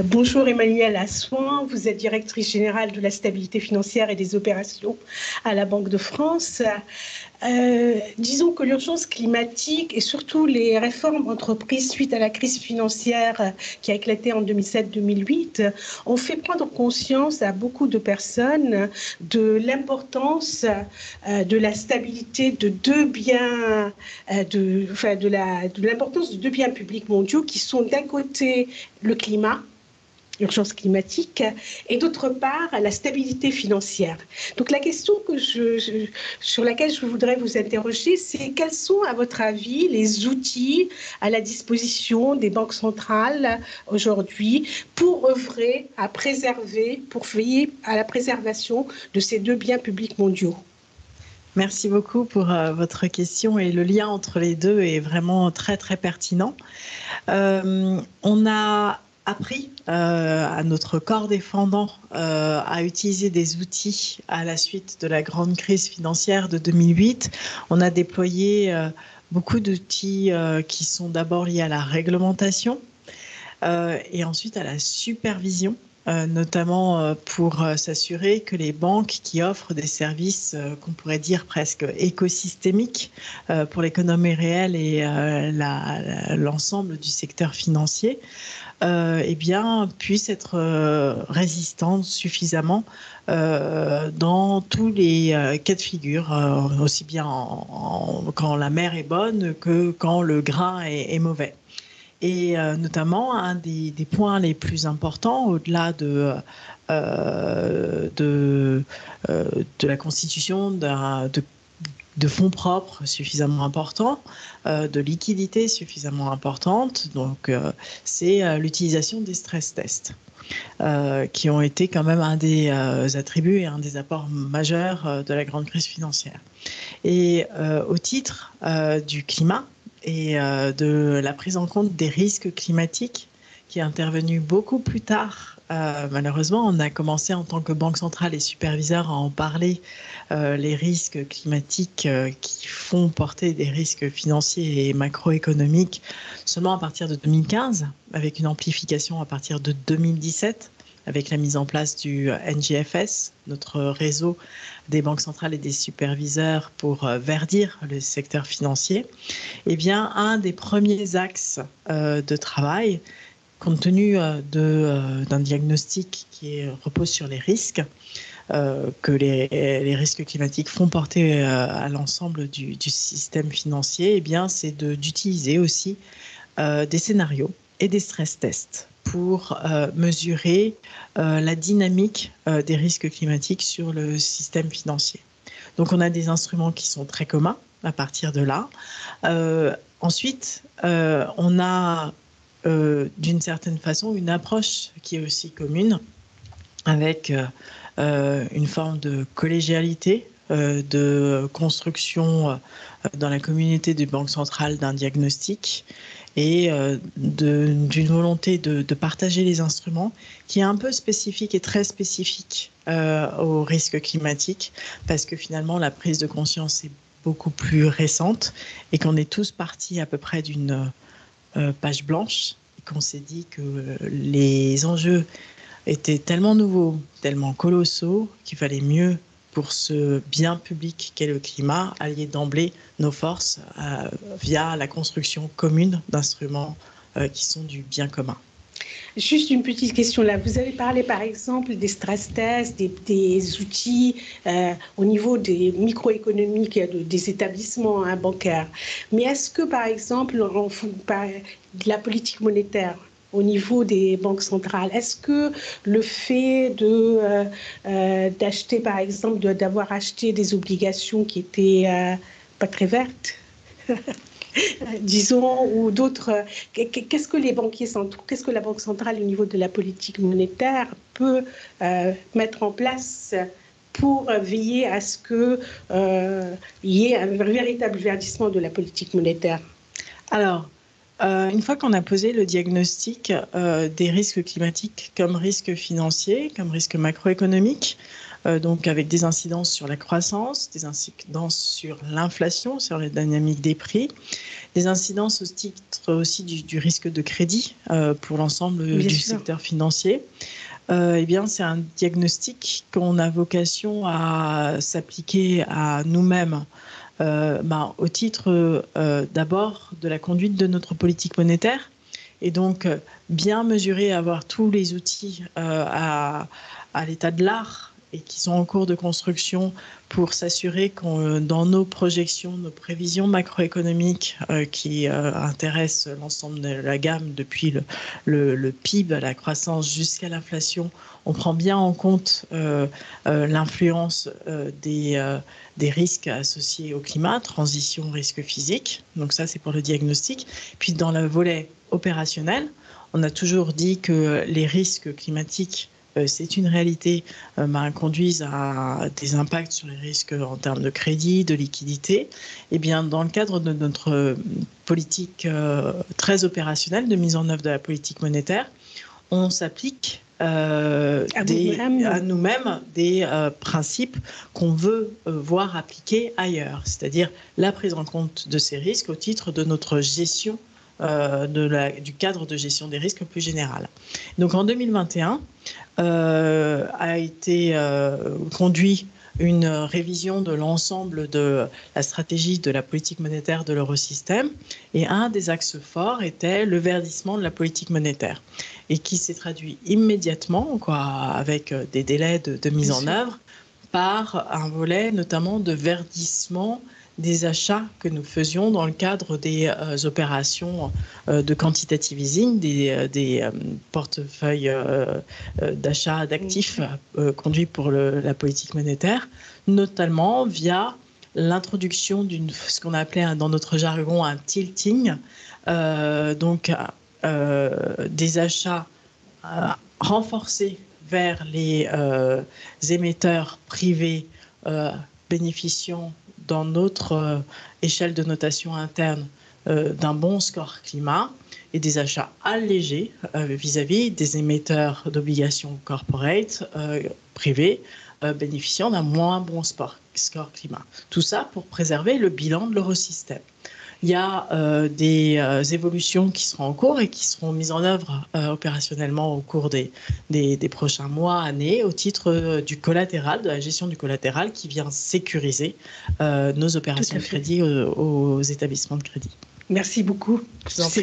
Bonjour Emmanuelle Assouin, vous êtes directrice générale de la stabilité financière et des opérations à la Banque de France. Disons que l'urgence climatique et surtout les réformes entreprises suite à la crise financière qui a éclaté en 2007-2008 ont fait prendre conscience à beaucoup de personnes de l'importance de la stabilité de deux biens, de l'importance de deux biens publics mondiaux qui sont d'un côté le climat, l'urgence climatique, et d'autre part, la stabilité financière. Donc la question sur laquelle je voudrais vous interroger, c'est quels sont, à votre avis, les outils à la disposition des banques centrales aujourd'hui pour œuvrer à préserver, pour veiller à la préservation de ces deux biens publics mondiaux? Merci beaucoup pour votre question, et le lien entre les deux est vraiment très très pertinent. On a appris à notre corps défendant à utiliser des outils à la suite de la grande crise financière de 2008. On a déployé beaucoup d'outils qui sont d'abord liés à la réglementation et ensuite à la supervision. Notamment pour s'assurer que les banques qui offrent des services qu'on pourrait dire presque écosystémiques pour l'économie réelle et l'ensemble du secteur financier, eh bien, puissent être résistantes suffisamment dans tous les cas de figure, aussi bien quand la mer est bonne que quand le grain est mauvais. Et notamment, un des points les plus importants, au-delà de la constitution de fonds propres suffisamment importants, de liquidités suffisamment importantes, donc c'est l'utilisation des stress tests. Qui ont été quand même un des attributs et un des apports majeurs de la grande crise financière. Et au titre du climat, et de la prise en compte des risques climatiques qui est intervenue beaucoup plus tard. Malheureusement, on a commencé en tant que banque centrale et superviseur à en parler, les risques climatiques qui font porter des risques financiers et macroéconomiques seulement à partir de 2015, avec une amplification à partir de 2017, avec la mise en place du NGFS, notre réseau des banques centrales et des superviseurs pour verdir le secteur financier. Eh bien, un des premiers axes de travail, compte tenu d'un diagnostic qui repose sur les risques, que les risques climatiques font porter à l'ensemble du système financier, eh bien, c'est d'utiliser aussi des scénarios et des stress tests pour mesurer la dynamique des risques climatiques sur le système financier. Donc, on a des instruments qui sont très communs à partir de là. Ensuite, on a d'une certaine façon une approche qui est aussi commune, avec une forme de collégialité, de construction dans la communauté des banques centrales d'un diagnostic et d'une volonté de partager les instruments qui est un peu spécifique et très spécifique aux risques climatiques, parce que finalement la prise de conscience est beaucoup plus récente et qu'on est tous partis à peu près d'une page blanche et qu'on s'est dit que les enjeux étaient tellement nouveaux, tellement colossaux qu'il fallait mieux, pour ce bien public qu'est le climat, allier d'emblée nos forces via la construction commune d'instruments qui sont du bien commun. Juste une petite question là. Vous avez parlé par exemple des stress tests, des outils au niveau des microéconomiques des établissements bancaires. Mais est-ce que par exemple, de la politique monétaire au niveau des banques centrales, est-ce que le fait d'acheter par exemple, d'avoir acheté des obligations qui étaient pas très vertes, disons, ou d'autres, qu'est-ce que les banquiers centraux, qu'est-ce que la Banque centrale au niveau de la politique monétaire peut mettre en place pour veiller à ce qu'il y ait un véritable verdissement de la politique monétaire? Alors, une fois qu'on a posé le diagnostic des risques climatiques comme risques financiers, comme risques macroéconomiques, donc avec des incidences sur la croissance, des incidences sur l'inflation, sur les dynamiques des prix, des incidences au titre aussi du risque de crédit pour l'ensemble du secteur financier. Eh bien, c'est un diagnostic qu'on a vocation à s'appliquer à nous-mêmes au titre d'abord de la conduite de notre politique monétaire et donc bien mesurer, avoir tous les outils à l'état de l'art et qui sont en cours de construction pour s'assurer que dans nos projections, nos prévisions macroéconomiques qui intéressent l'ensemble de la gamme depuis le PIB, la croissance jusqu'à l'inflation, on prend bien en compte l'influence des risques associés au climat, transition, risque physique. Donc ça, c'est pour le diagnostic. Puis dans le volet opérationnel, on a toujours dit que les risques climatiques c'est une réalité, conduisent à des impacts sur les risques en termes de crédit, de liquidité. Et bien, dans le cadre de notre politique très opérationnelle de mise en œuvre de la politique monétaire, on s'applique à nous-mêmes des principes qu'on veut voir appliqués ailleurs, c'est-à-dire la prise en compte de ces risques au titre de notre gestion du cadre de gestion des risques plus général. Donc en 2021, a été conduit une révision de l'ensemble de la stratégie de la politique monétaire de l'eurosystème et un des axes forts était le verdissement de la politique monétaire et qui s'est traduit immédiatement avec des délais de mise en œuvre par un volet notamment de verdissement des achats que nous faisions dans le cadre des opérations de quantitative easing, des portefeuilles d'achat d'actifs conduits pour la politique monétaire, notamment via l'introduction ce qu'on a appelé dans notre jargon un tilting, donc des achats renforcés vers les émetteurs privés bénéficiant dans notre échelle de notation interne d'un bon score climat et des achats allégés vis-à-vis des émetteurs d'obligations corporate privés bénéficiant d'un moins bon score climat. Tout ça pour préserver le bilan de l'eurosystème. Il y a des évolutions qui seront en cours et qui seront mises en œuvre opérationnellement au cours des prochains mois, années, au titre du collatéral, de la gestion du collatéral qui vient sécuriser nos opérations de crédit aux établissements de crédit. Merci beaucoup. Je vous en prie.